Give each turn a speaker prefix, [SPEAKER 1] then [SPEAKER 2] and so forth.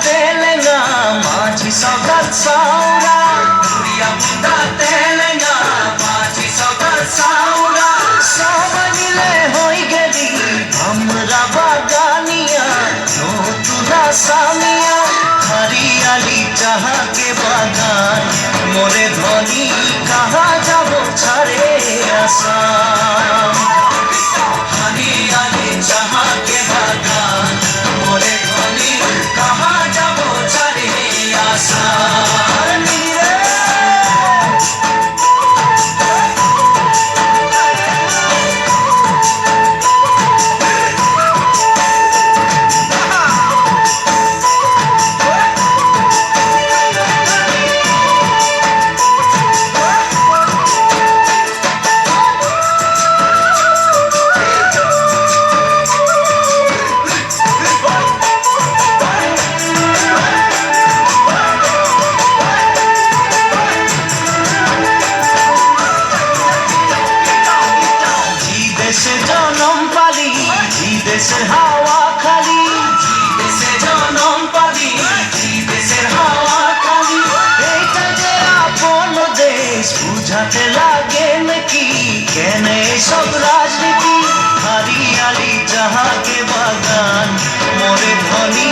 [SPEAKER 1] তেলেঙ্গা মাঝি সৌদাল সাউরা ঘুরিয়া মুন্ডা তেলেঙ্গা মাঝি সৌদাল সাউরা সবাই মিলে হই গেলি আমরা বাগানিয়া নতুন সামিয়া हरियाली जहाँ के बागान मोरे धनी कहाँ जाबो छाड़े आसाम हरियाली जहाँ के बागान मोरे धनी कहाँ जाबो छाड़े आसाम দেশের হাওয়া খালি দেশে জনম পালি দেশের হাওয়া খালি এইটা যে আপন দেশ বুঝাতে লাগে নাকি কেন সব রাজনীতি हरियाली जहाँ के बागान मोरे धनी